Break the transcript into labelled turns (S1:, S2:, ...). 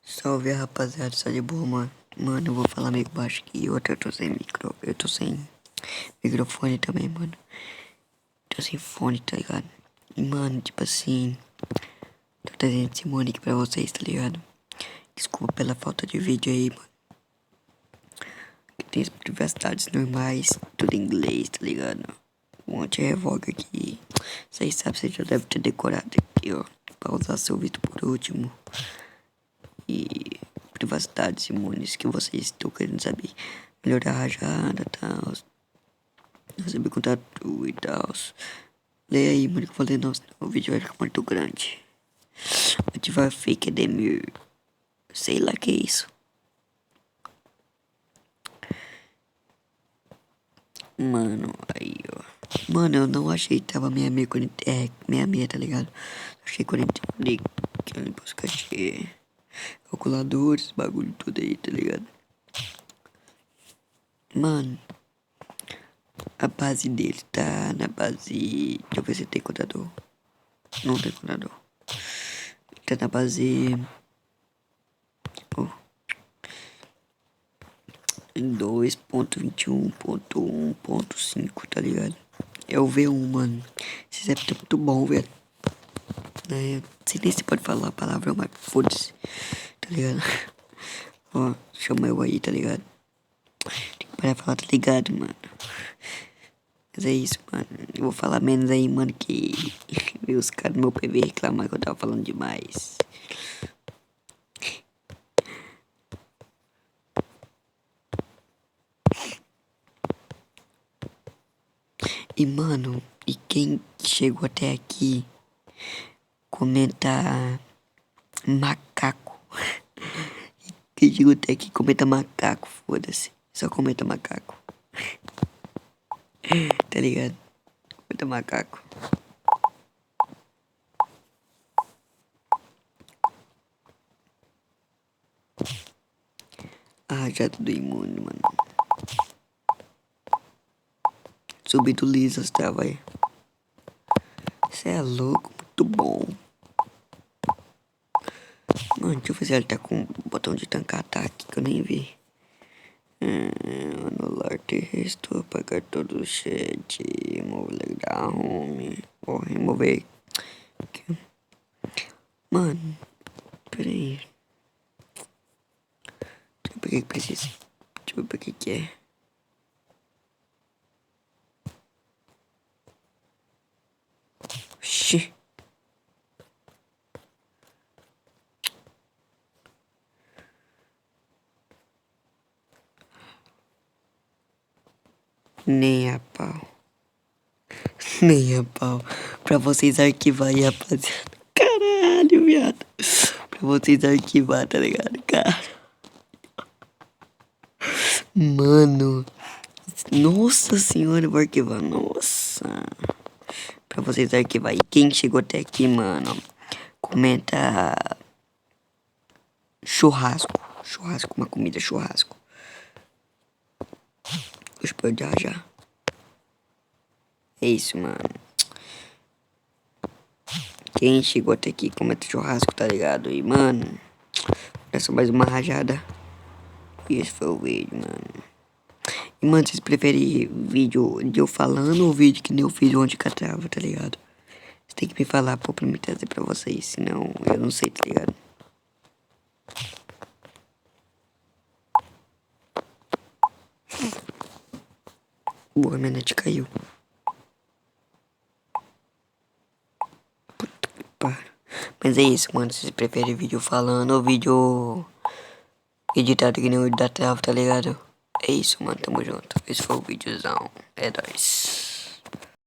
S1: Salve rapaziada, só de boa, mano. Mano, eu vou falar meio baixo aqui. Outra, eu tô sem microfone também, mano. Tô sem fone, tá ligado? E, mano, tipo assim, tô trazendo esse mano aqui pra vocês, tá ligado? Desculpa pela falta de vídeo aí, mano. Tem as privacidades normais, tudo em inglês, tá ligado? Um monte de revoga aqui. Vocês sabem, você já deve ter decorado aqui, ó. Pra usar seu vídeo por último. E privacidades imunes que vocês estão querendo saber. Melhorar a rajada e tal. Receber contato e tal. Leia aí, mano, que eu falei, nossa, o vídeo vai ficar muito grande. Ativar fake Edemir. Sei lá que é isso. Mano, aí, ó. Mano, eu não achei que tava 66, 66, tá ligado? Achei 40, que eu posso cachê. Calculadores, bagulho tudo aí, tá ligado? Mano, a base dele tá na base. Deixa eu ver se tem contador. Não tem contador. Tá na base. Oh, 2.21.1.5, tá ligado? É o V1, mano. Esse app tá muito bom, velho. Não sei nem se pode falar a palavra, mas foda-se. Tá ligado? Ó, chama eu aí, tá ligado? Tem que parar de falar, tá ligado, mano? Mas é isso, mano. Eu vou falar menos aí, mano, que os caras do meu PV reclamar que eu tava falando demais. E, mano, e quem chegou até aqui, comenta macaco. Quem chegou até aqui, comenta macaco, foda-se. Só comenta macaco. Tá ligado? Comenta macaco. Ah, já tudo imune, mano. Subindo lisas, tá, vai. Cê é louco, muito bom. Mano, deixa eu ver se ele tá com o botão de tancar ataque, que eu nem vi. Anular texto, apagar todo o chat, remover da home. Vou remover aqui. Mano, peraí. Deixa eu ver o que precisa. Deixa eu ver o que é. Oxi. Nem a pau. Nem a pau. Pra vocês arquivar aí, rapaziada. Caralho, viado. Pra vocês arquivar, tá ligado, cara? Mano. Nossa senhora, eu vou arquivar. Nossa. Pra vocês arquivar aí. Quem chegou até aqui, mano, comenta churrasco. Churrasco, uma comida churrasco. Deixa eu já. É isso, mano. Quem chegou até aqui, comenta churrasco, tá ligado? E, mano, essa mais uma rajada. E esse foi o vídeo, mano. E, mano, vocês preferem vídeo de eu falando ou vídeo que nem eu fiz onde que eu tava, tá ligado? Você tem que me falar, pô, pra me trazer pra vocês. Senão, eu não sei, tá ligado? Boa, minha net caiu. Puta que pariu. Mas é isso, mano. Vocês preferem vídeo falando ou vídeo editado que nem o da Trava, tá ligado? É isso, mano. Tamo junto. Esse foi o videozão. É nóis.